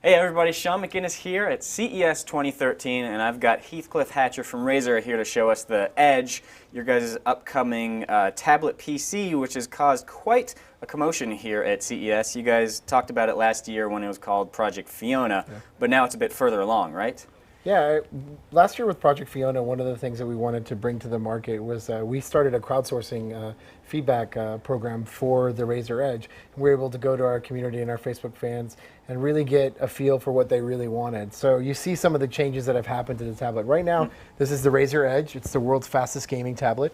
Hey everybody, Shaun McInnis here at CES 2013, and I've got Heathcliff Hatcher from Razer here to show us the Edge, your guys' upcoming tablet PC, which has caused quite a commotion here at CES. You guys talked about it last year when it was called Project Fiona, but now it's a bit further along, right? Yeah, last year with Project Fiona, one of the things that we wanted to bring to the market was we started a crowdsourcing feedback program for the Razer Edge. We were able to go to our community and our Facebook fans and really get a feel for what they really wanted. So you see some of the changes that have happened to the tablet. Right now, this is the Razer Edge. It's the world's fastest gaming tablet.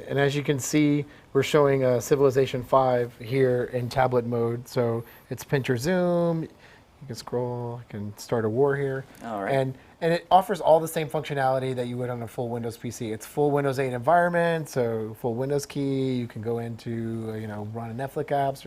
And as you can see, we're showing Civilization 5 here in tablet mode. So it's pinch or zoom. You can scroll, you can start a war here. All right. And it offers all the same functionality that you would on a full Windows PC. It's full Windows 8 environment, so full Windows key. You can go into, run Netflix apps,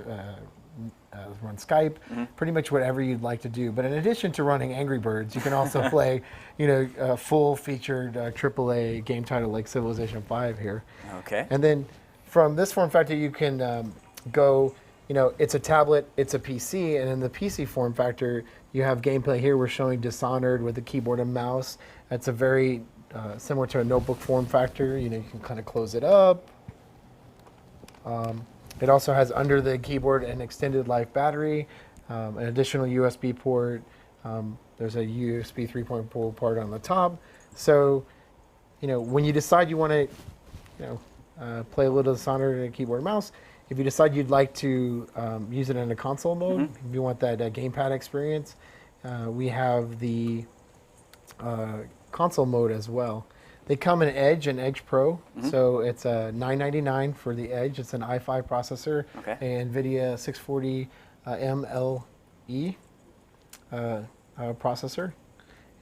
run Skype, pretty much whatever you'd like to do. But in addition to running Angry Birds, you can also play, a full-featured AAA game title like Civilization 5 here. Okay. And then from this form factor, you can go. It's a tablet, it's a PC, and in the PC form factor, you have gameplay here. We're showing Dishonored with a keyboard and mouse. It's a very similar to a notebook form factor. You can kind of close it up. It also has under the keyboard an extended life battery, an additional USB port. There's a USB 3.0 port on the top. So, when you decide you want to, play a little Dishonored and a keyboard and mouse, if you decide you'd like to use it in a console mode, if you want that Gamepad experience, we have the console mode as well. They come in Edge and Edge Pro, so it's a $999 for the Edge. It's an i5 processor, and NVIDIA 640 MLE processor.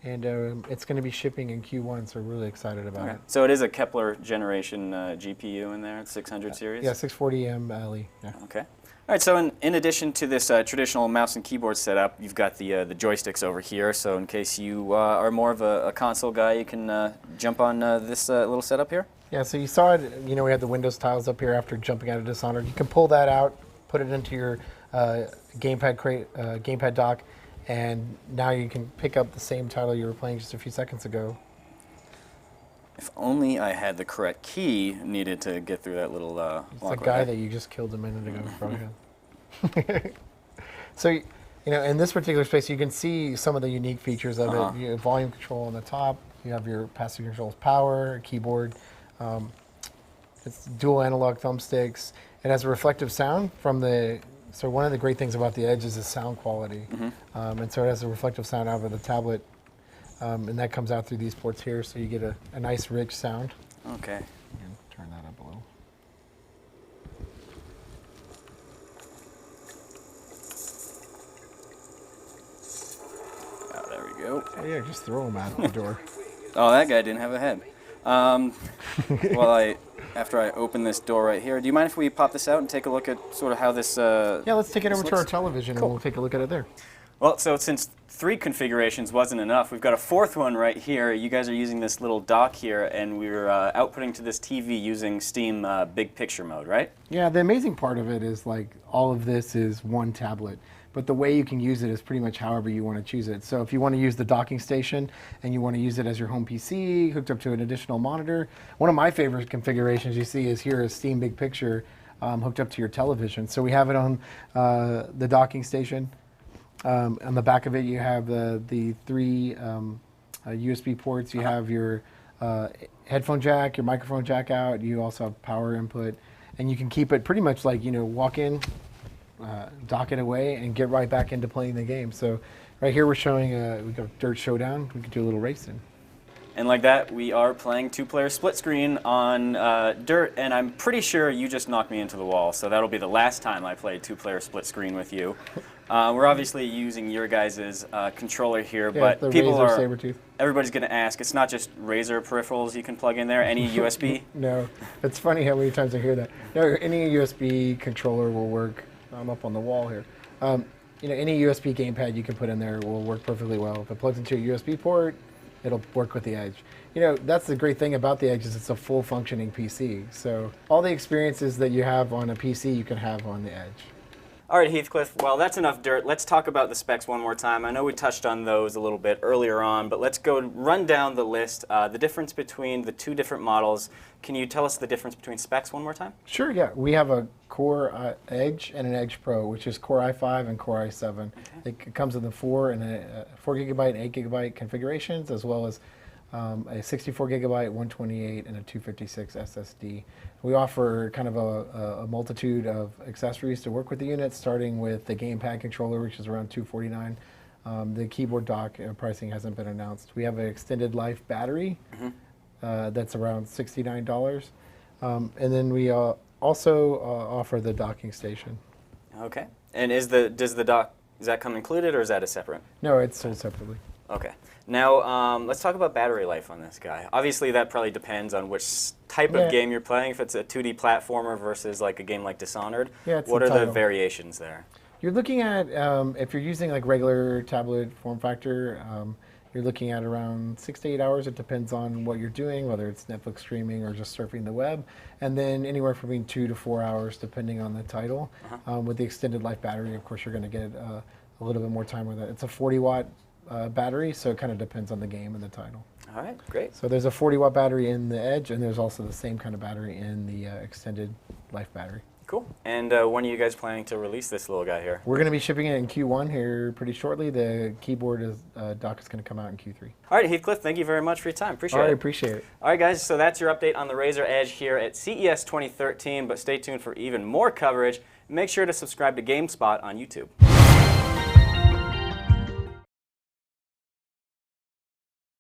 And it's going to be shipping in Q1, so we're really excited about it. So it is a Kepler generation GPU in there, 600 series? Yeah, 640 MLE. Yeah. Okay. All right, so in addition to this traditional mouse and keyboard setup, you've got the joysticks over here. So in case you are more of a console guy, you can jump on this little setup here? Yeah, so you saw it, we had the Windows tiles up here after jumping out of Dishonored. You can pull that out, put it into your Gamepad dock, and now you can pick up the same title you were playing just a few seconds ago. If only I had the correct key needed to get through that little It's the guy that you just killed a minute ago. So, in this particular space, you can see some of the unique features of it. You have volume control on the top. You have your passive controls, power, keyboard. It's dual analog thumbsticks. It has a reflective sound from the. So one of the great things about the Edge is the sound quality. And so it has a reflective sound out of the tablet. And that comes out through these ports here, so you get a nice, rich sound. Okay. And turn that up a little. Oh, there we go. Oh, yeah, just throw them out the door. Oh, that guy didn't have a head. After I open this door right here, do you mind if we pop this out and take a look at sort of how this Yeah, let's take it over to our television and we'll take a look at it there. Well, so since 3 configurations wasn't enough, we've got a 4th one right here. You guys are using this little dock here, and we're outputting to this TV using Steam Big Picture mode, right? Yeah, the amazing part of it is all of this is one tablet. But the way you can use it is pretty much however you want to choose it. So if you want to use the docking station and you want to use it as your home PC, hooked up to an additional monitor, one of my favorite configurations you see is here is Steam Big Picture hooked up to your television. So we have it on the docking station. On the back of it, you have the 3 USB ports. You have your headphone jack, your microphone jack out. You also have power input. And you can keep it pretty much like, walk in, dock it away, and get right back into playing the game. So right here we're showing, we got Dirt Showdown. We could do a little racing. And like that, we are playing 2-player split screen on Dirt, and I'm pretty sure you just knocked me into the wall, so that'll be the last time I play 2-player split screen with you. We're obviously using your guys' controller here, but everybody's going to ask, it's not just Razer peripherals you can plug in there, any USB? No, it's funny how many times I hear that. No, any USB controller will work. I'm up on the wall here. Any USB gamepad you can put in there will work perfectly well. If it plugs into a USB port, it'll work with the Edge. That's the great thing about the Edge is it's a full functioning PC. So all the experiences that you have on a PC, you can have on the Edge. All right, Heathcliff, well, that's enough dirt. Let's talk about the specs one more time. I know we touched on those a little bit earlier on, but let's go run down the list. The difference between the two different models. Can you tell us the difference between specs one more time? Sure, yeah. We have a Core Edge and an Edge Pro, which is Core i5 and Core i7. Okay. It comes in the 4 gigabyte and 8 gigabyte configurations, as well as a 64 gigabyte, 128, and a 256 SSD. We offer kind of a multitude of accessories to work with the unit, starting with the Gamepad controller, which is around $249. The keyboard dock pricing hasn't been announced. We have an extended life battery that's around $69. And then we also offer the docking station. Okay. And does that come included, or is that a separate? No, it's sold separately. Okay. Now, let's talk about battery life on this guy. Obviously, that probably depends on which type of game you're playing. If it's a 2D platformer versus like a game like Dishonored, what are the variations there? You're looking at, if you're using like regular tablet form factor, you're looking at around 6 to 8 hours. It depends on what you're doing, whether it's Netflix streaming or just surfing the web. And then anywhere from between 2 to 4 hours, depending on the title. With the extended life battery, of course, you're going to get a little bit more time with it. It's a 40-watt battery, so it kind of depends on the game and the title. All right, great. So there's a 40-watt battery in the Edge, and there's also the same kind of battery in the extended life battery. Cool. And when are you guys planning to release this little guy here? We're going to be shipping it in Q1 here pretty shortly. The keyboard dock is going to come out in Q3. All right, Heathcliff, thank you very much for your time. Appreciate it. All right, appreciate it. All right, guys, so that's your update on the Razer Edge here at CES 2013, but stay tuned for even more coverage. Make sure to subscribe to GameSpot on YouTube.